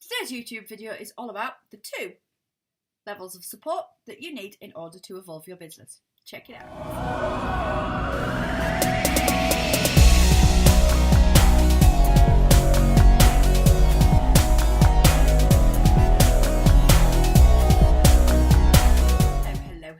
Today's YouTube video is all about the 2 levels of support that you need in order to evolve your business. Check it out.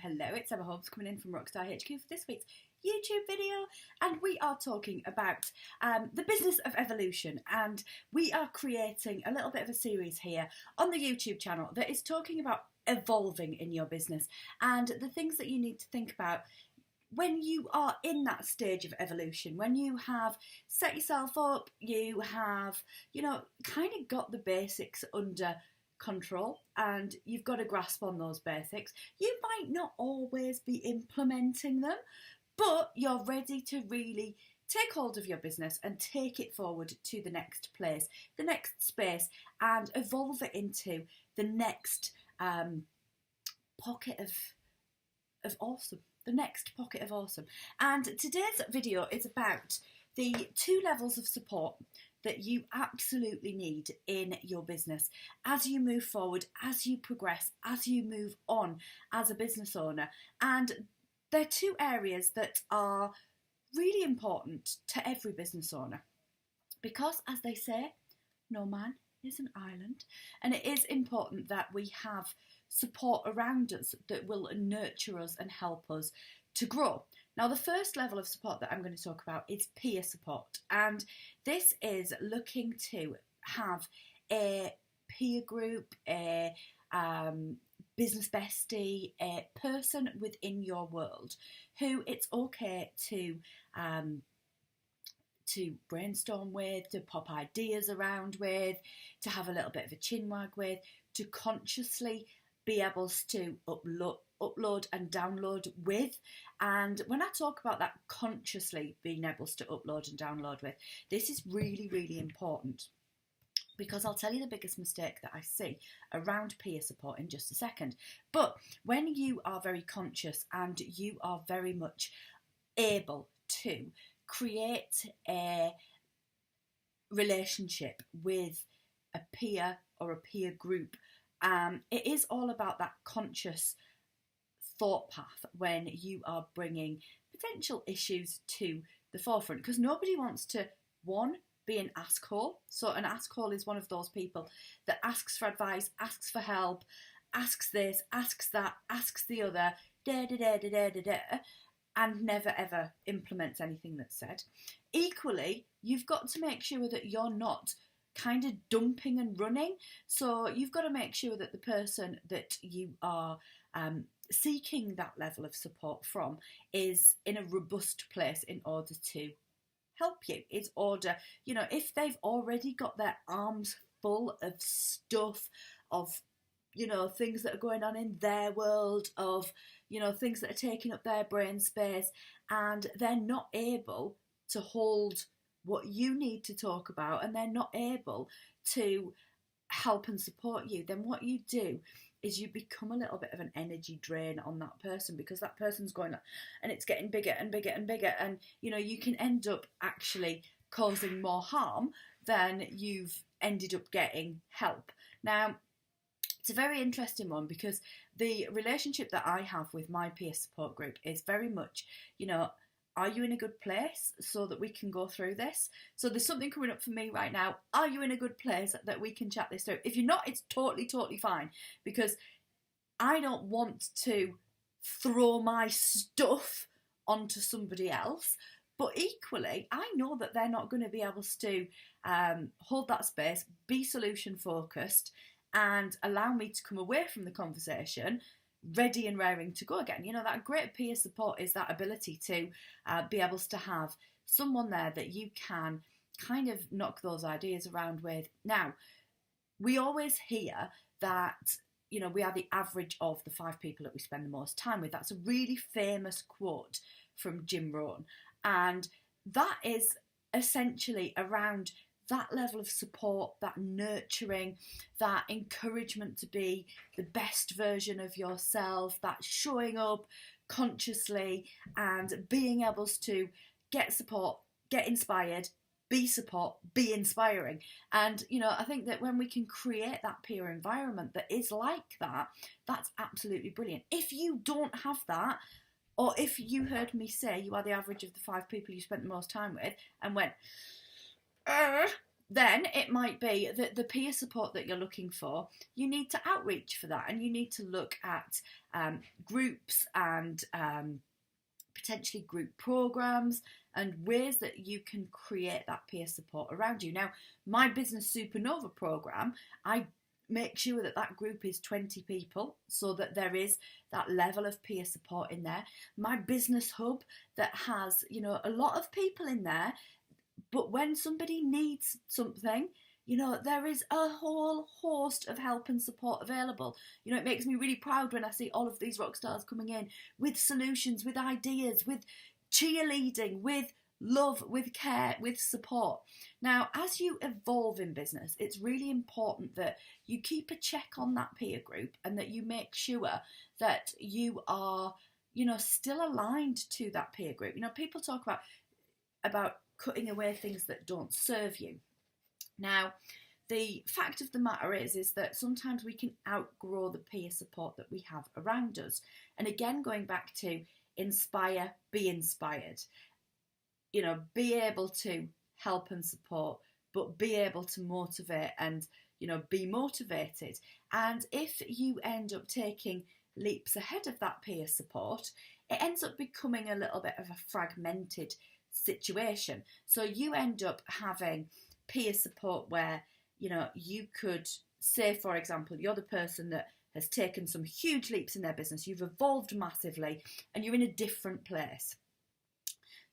Hello, it's Emma Holmes coming in from Rockstar HQ for this week's YouTube video, and we are talking about the business of evolution, and we are creating a little bit of a series here on the YouTube channel that is talking about evolving in your business and the things that you need to think about when you are in that stage of evolution, when you have set yourself up, you have, kind of got the basics under control and you've got a grasp on those basics. You might not always be implementing them, but you're ready to really take hold of your business and take it forward to the next place, the next space, and evolve it into the next pocket of awesome. The next pocket of awesome. And today's video is about the 2 levels of support that you absolutely need in your business as you move forward, as you progress, as you move on as a business owner. And they're 2 areas that are really important to every business owner because, as they say, no man is an island, and it is important that we have support around us that will nurture us and help us to grow. Now, the first level of support that I'm going to talk about is peer support, and this is looking to have a peer group, a business bestie, a person within your world who it's okay to brainstorm with, to pop ideas around with, to have a little bit of a chinwag with, to consciously be able to upload and download with. And when I talk about that consciously being able to upload and download with, this is really, really important, because I'll tell you the biggest mistake that I see around peer support in just a second. But when you are very conscious and you are very much able to create a relationship with a peer or a peer group, it is all about that conscious thought path when you are bringing potential issues to the forefront, because nobody wants to, one, be an asshole. So an asshole is one of those people that asks for advice, asks for help, asks this, asks that, asks the other, and never ever implements anything that's said. Equally, you've got to make sure that you're not kind of dumping and running. So you've got to make sure that the person that you are seeking that level of support from is in a robust place in order to help you. It's order, if they've already got their arms full of stuff, of, things that are going on in their world, of, things that are taking up their brain space, and they're not able to hold what you need to talk about, and they're not able to help and support you, then what you do is you become a little bit of an energy drain on that person, because that person's going and it's getting bigger and bigger and bigger, and you can end up actually causing more harm than you've ended up getting help. Now, it's a very interesting one, because the relationship that I have with my peer support group is very much, are you in a good place so that we can go through this? So there's something coming up for me right now. Are you in a good place that we can chat this through? If you're not, it's totally fine, because I don't want to throw my stuff onto somebody else. But equally, I know that they're not going to be able to hold that space, be solution focused, and allow me to come away from the conversation ready and raring to go again. That great peer support is that ability to be able to have someone there that you can kind of knock those ideas around with. Now, we always hear that, we are the average of the 5 people that we spend the most time with. That's a really famous quote from Jim Rohn. And that is essentially around that level of support, that nurturing, that encouragement to be the best version of yourself, that showing up consciously and being able to get support, get inspired, be support, be inspiring. And, you know, I think that when we can create that peer environment that is like that, that's absolutely brilliant. If you don't have that, or if you heard me say you are the average of the 5 people you spent the most time with and went, then it might be that the peer support that you're looking for, you need to outreach for that, and you need to look at groups and potentially group programs and ways that you can create that peer support around you. Now, my Business Supernova program, I make sure that that group is 20 people so that there is that level of peer support in there. My business hub that has, you know, a lot of people in there, but when somebody needs something, you know, there is a whole host of help and support available. You know, it makes me really proud when I see all of these rock stars coming in with solutions, with ideas, with cheerleading, with love, with care, with support. Now, as you evolve in business, it's really important that you keep a check on that peer group and that you make sure that you are, you know, still aligned to that peer group. You know, people talk about cutting away things that don't serve you. Now, the fact of the matter is that sometimes we can outgrow the peer support that we have around us. And again, going back to inspire, be inspired. You know, be able to help and support, but be able to motivate and, you know, be motivated. And if you end up taking leaps ahead of that peer support, it ends up becoming a little bit of a fragmented situation. So you end up having peer support where, you know, you could say, for example, you're the person that has taken some huge leaps in their business, you've evolved massively, and you're in a different place.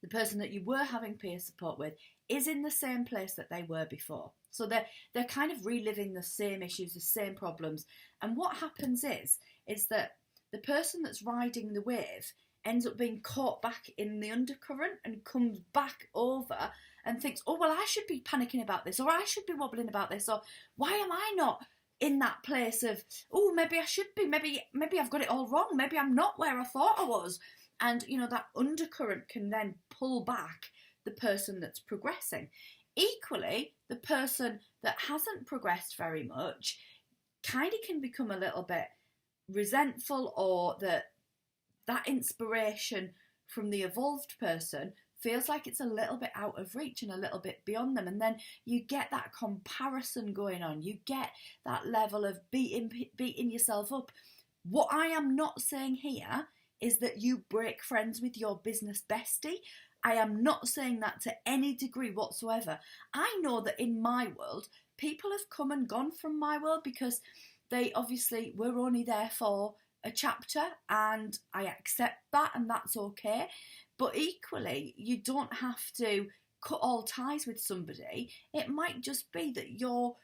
The person that you were having peer support with is in the same place that they were before. So they're kind of reliving the same issues, the same problems. And what happens is that the person that's riding the wave ends up being caught back in the undercurrent and comes back over and thinks, oh, well, I should be panicking about this, or I should be wobbling about this, or why am I not in that place of, oh, maybe I should be, maybe I've got it all wrong, maybe I'm not where I thought I was. And, you know, that undercurrent can then pull back the person that's progressing. Equally, the person that hasn't progressed very much kind of can become a little bit resentful, or that inspiration from the evolved person feels like it's a little bit out of reach and a little bit beyond them. And then you get that comparison going on. You get that level of beating yourself up. What I am not saying here is that you break friends with your business bestie. I am not saying that to any degree whatsoever. I know that in my world, people have come and gone from my world because they obviously were only there for a chapter, and I accept that, and that's okay. But equally, you don't have to cut all ties with somebody. It might just be that your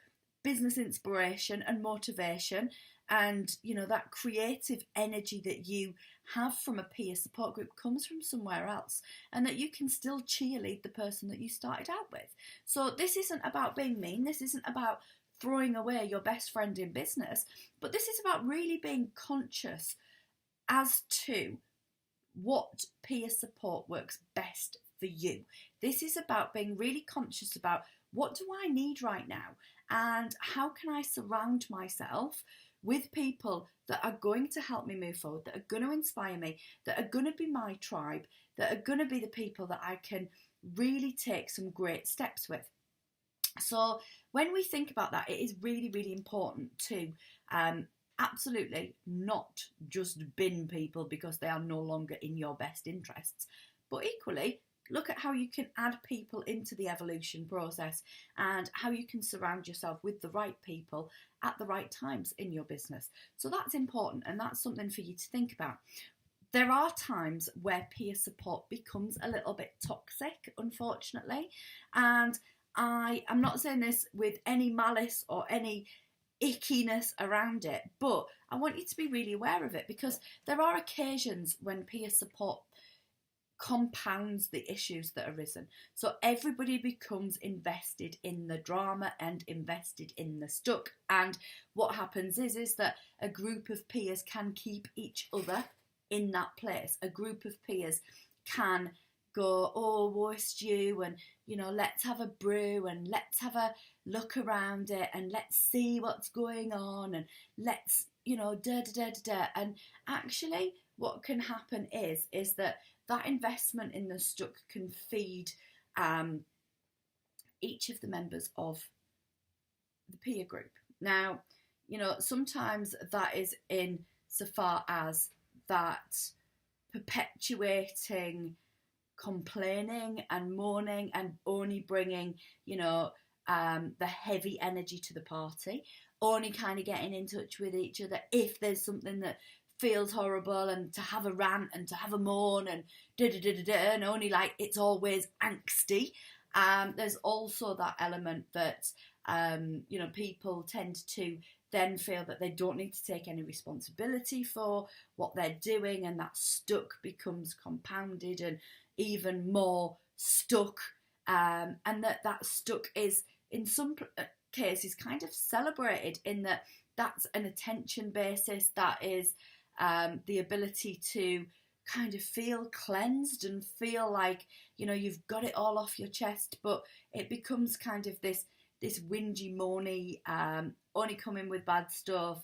business inspiration and motivation and, you know, that creative energy that you have from a peer support group comes from somewhere else, and that you can still cheerlead the person that you started out with. So this isn't about being mean. This isn't about throwing away your best friend in business, but this is about really being conscious as to what peer support works best for you. This is about being really conscious about, what do I need right now, and how can I surround myself with people that are going to help me move forward, that are going to inspire me, that are going to be my tribe, that are going to be the people that I can really take some great steps with. So when we think about that, it is really, really important to absolutely not just bin people because they are no longer in your best interests, but equally look at how you can add people into the evolution process and how you can surround yourself with the right people at the right times in your business. So that's important, and that's something for you to think about. There are times where peer support becomes a little bit toxic, unfortunately, and I am not saying this with any malice or any ickiness around it, but I want you to be really aware of it, because there are occasions when peer support compounds the issues that arisen. So everybody becomes invested in the drama and invested in the stuck. And what happens is that a group of peers can keep each other in that place. A group of peers can go, oh, woe's you, and let's have a brew and let's have a look around it and let's see what's going on and let's da da da da da. And actually what can happen is that investment in the stuck can feed each of the members of the peer group. Now, sometimes that is in so far as that perpetuating complaining and moaning and only bringing, the heavy energy to the party, only kind of getting in touch with each other if there's something that feels horrible, and to have a rant and to have a moan and da da da da da, and only like it's always angsty. There's also that element that people tend to then feel that they don't need to take any responsibility for what they're doing, and that stuck becomes compounded and even more stuck, and that stuck is in some cases kind of celebrated in that that's an attention basis, that is the ability to kind of feel cleansed and feel like you've got it all off your chest, but it becomes kind of this whingy moany, only coming with bad stuff,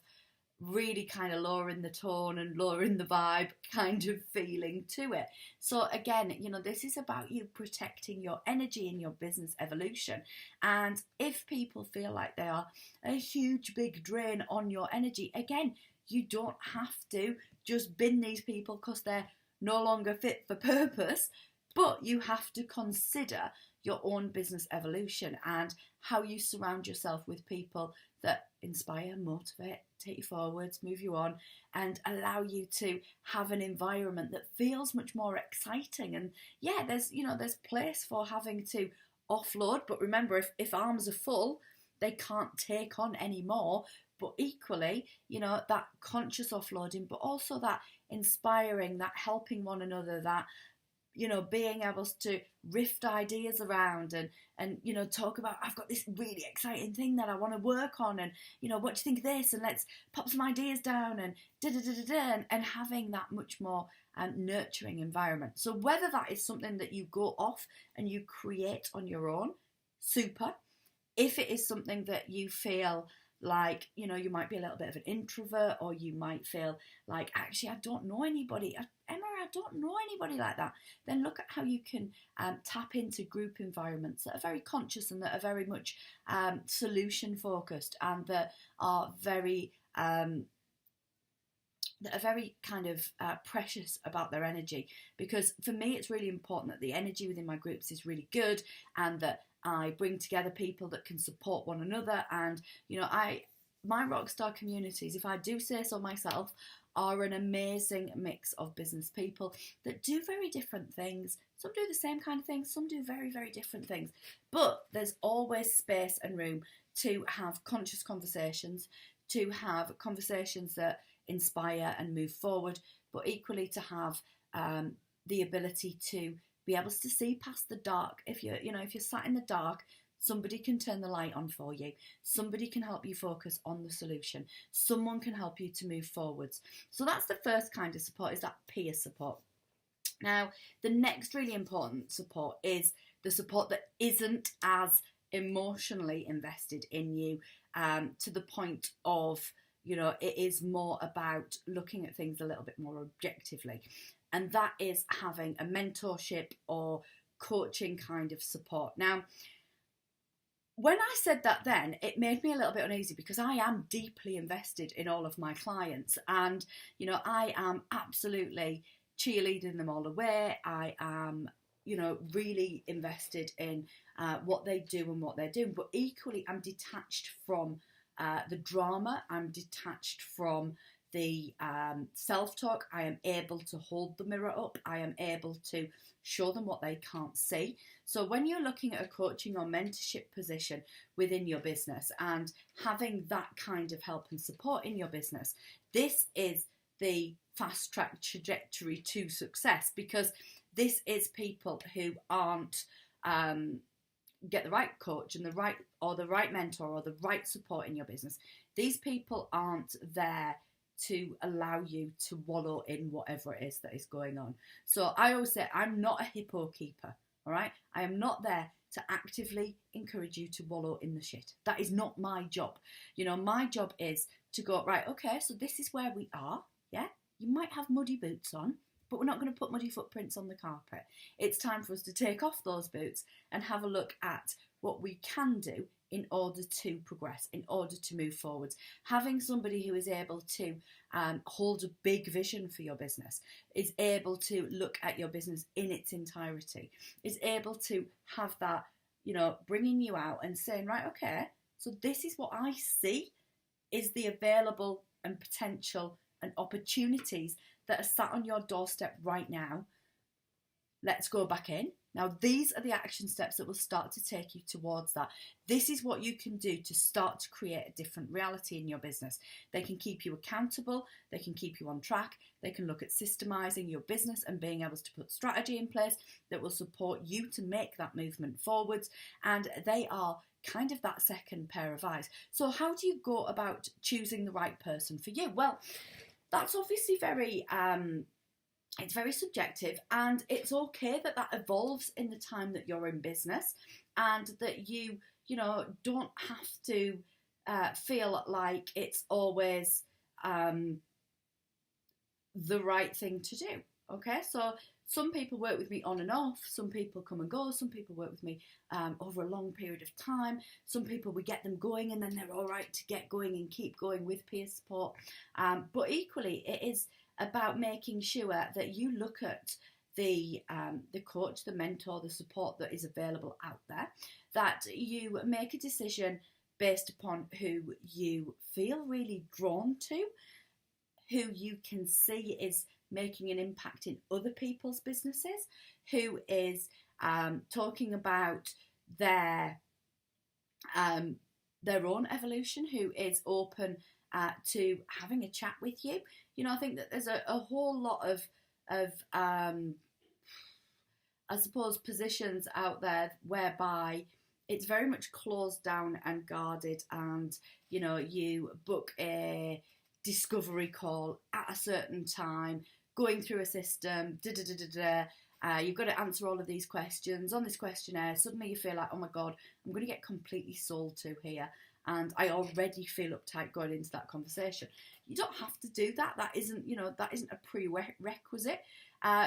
really kind of lowering the tone and lowering the vibe kind of feeling to it. So again, this is about you protecting your energy in your business evolution. And if people feel like they are a huge big drain on your energy, again, you don't have to just bin these people because they're no longer fit for purpose, but you have to consider your own business evolution and how you surround yourself with people that inspire, motivate, take you forwards, move you on, and allow you to have an environment that feels much more exciting. And yeah, there's place for having to offload, but remember, if arms are full, they can't take on any more. But equally, that conscious offloading, but also that inspiring, that helping one another, that being able to rift ideas around and talk about, I've got this really exciting thing that I want to work on, and what do you think of this, and let's pop some ideas down, and da da da da da, and having that much more nurturing environment. So whether that is something that you go off and you create on your own, super. If it is something that you feel like, you might be a little bit of an introvert, or you might feel like, actually, I don't know anybody. Emma, I don't know anybody like that. Then look at how you can tap into group environments that are very conscious and that are very much solution focused, and that are very kind of precious about their energy. Because for me, it's really important that the energy within my groups is really good, and that I bring together people that can support one another. And my Rockstar communities, if I do say so myself, are an amazing mix of business people that do very different things. Some do the same kind of things, some do very, very different things. But there's always space and room to have conscious conversations, to have conversations that inspire and move forward, but equally to have the ability to be able to see past the dark. If you're sat in the dark, somebody can turn the light on for you. Somebody can help you focus on the solution. Someone can help you to move forwards. So that's the first kind of support, is that peer support. Now, the next really important support is the support that isn't as emotionally invested in you, to the point of, it is more about looking at things a little bit more objectively. And that is having a mentorship or coaching kind of support. Now, when I said that then, it made me a little bit uneasy, because I am deeply invested in all of my clients, and, I am absolutely cheerleading them all the way. I am, really invested in what they do and what they're doing, but equally I'm detached from the drama. I'm detached from the self-talk. I am able to hold the mirror up. I am able to show them what they can't see. So when you're looking at a coaching or mentorship position within your business and having that kind of help and support in your business, this is the fast track trajectory to success, because this is people who aren't get the right coach and the right mentor or the right support in your business. These people aren't there to allow you to wallow in whatever it is that is going on. So I always say, I'm not a hippo keeper, all right? I am not there to actively encourage you to wallow in the shit. That is not my job. You know, my job is to go, right, okay, so this is where we are, yeah? You might have muddy boots on, but we're not going to put muddy footprints on the carpet. It's time for us to take off those boots and have a look at what we can do in order to progress, in order to move forwards. Having somebody who is able to hold a big vision for your business, is able to look at your business in its entirety, is able to have that, you know, bringing you out and saying, right, okay, so this is what I see is the available and potential and opportunities that are sat on your doorstep right now. Let's go back in. Now, these are the action steps that will start to take you towards that. This is what you can do to start to create a different reality in your business. They can keep you accountable. They can keep you on track. They can look at systemizing your business and being able to put strategy in place that will support you to make that movement forwards. And they are kind of that second pair of eyes. So how do you go about choosing the right person for you? Well, that's obviously it's very subjective, and it's okay that that evolves in the time that you're in business, and that you don't have to feel like it's always the right thing to do. Okay, so some people work with me on and off, some people come and go, some people work with me over a long period of time, some people we get them going and then they're all right to get going and keep going with peer support, but equally it is about making sure that you look at the coach, the mentor, the support that is available out there, that you make a decision based upon who you feel really drawn to, who you can see is making an impact in other people's businesses, who is talking about their own evolution, who is open to having a chat with you. You know, I think that there's a whole lot of I suppose positions out there whereby it's very much closed down and guarded, and you know, you book a discovery call at a certain time, going through a system, you've got to answer all of these questions on this questionnaire. Suddenly you feel like, oh my god, I'm going to get completely sold to here, and I already feel uptight going into that conversation. You don't have to do that. That isn't a prerequisite.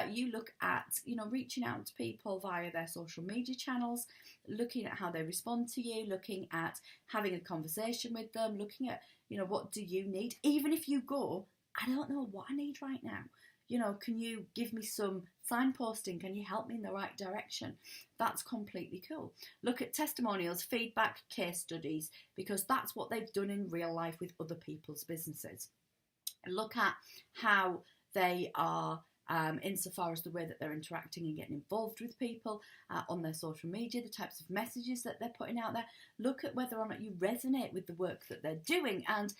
You look at, reaching out to people via their social media channels, looking at how they respond to you, looking at having a conversation with them, looking at, what do you need? Even if you go, I don't know what I need right now. Can you give me some signposting? Can you help me in the right direction? That's completely cool. Look at testimonials, feedback, case studies, because that's what they've done in real life with other people's businesses. Look at how they are, insofar as the way that they're interacting and getting involved with people on their social media, the types of messages that they're putting out there. Look at whether or not you resonate with the work that they're doing and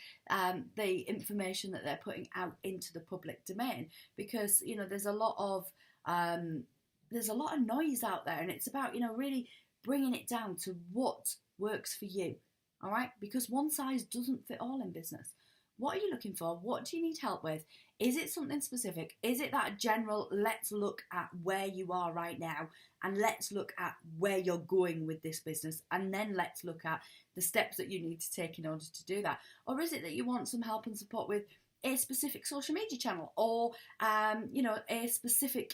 the information that they're putting out into the public domain, because there's a lot of noise out there, and it's about really bringing it down to what works for you. All right, because one size doesn't fit all in business. What are you looking for? What do you need help with? Is it something specific? Is it that general, let's look at where you are right now and let's look at where you're going with this business, and then let's look at the steps that you need to take in order to do that? Or is it that you want some help and support with a specific social media channel, or a specific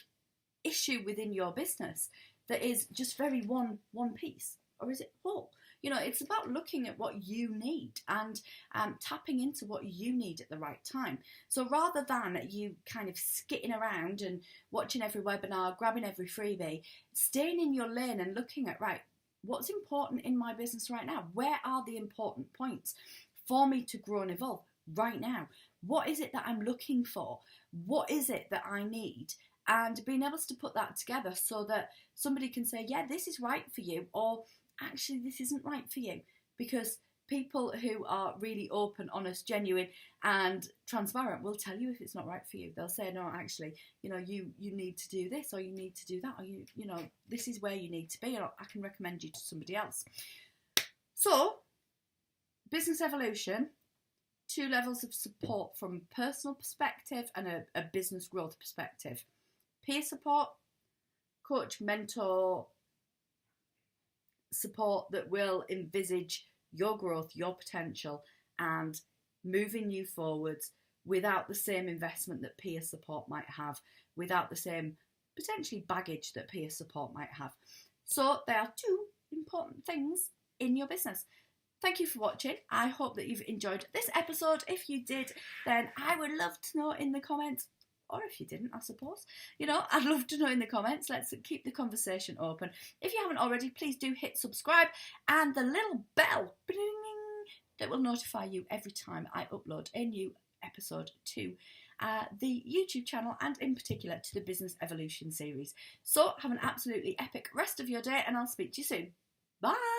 issue within your business that is just very one piece? Or is it whole? It's about looking at what you need and tapping into what you need at the right time. So rather than you kind of skitting around and watching every webinar, grabbing every freebie, staying in your lane and looking at, right, what's important in my business right now? Where are the important points for me to grow and evolve right now? What is it that I'm looking for? What is it that I need? And being able to put that together so that somebody can say, yeah, this is right for you, or actually this isn't right for you. Because people who are really open, honest, genuine and transparent will tell you if it's not right for you. They'll say, no, actually, you need to do this, or you need to do that, or this is where you need to be, or I can recommend you to somebody else. So business evolution two levels of support from a personal perspective and a business growth perspective. Peer support, coach, mentor support that will envisage your growth, your potential, and moving you forwards without the same investment that peer support might have, without the same potentially baggage that peer support might have. So there are two important things in your business. Thank you for watching. I hope that you've enjoyed this episode. If you did, then I would love to know in the comments, or if you didn't, I suppose, I'd love to know in the comments. Let's keep the conversation open. If you haven't already, please do hit subscribe and the little bell that will notify you every time I upload a new episode to the YouTube channel, and in particular to the Business Evolution series. So have an absolutely epic rest of your day, and I'll speak to you soon. Bye!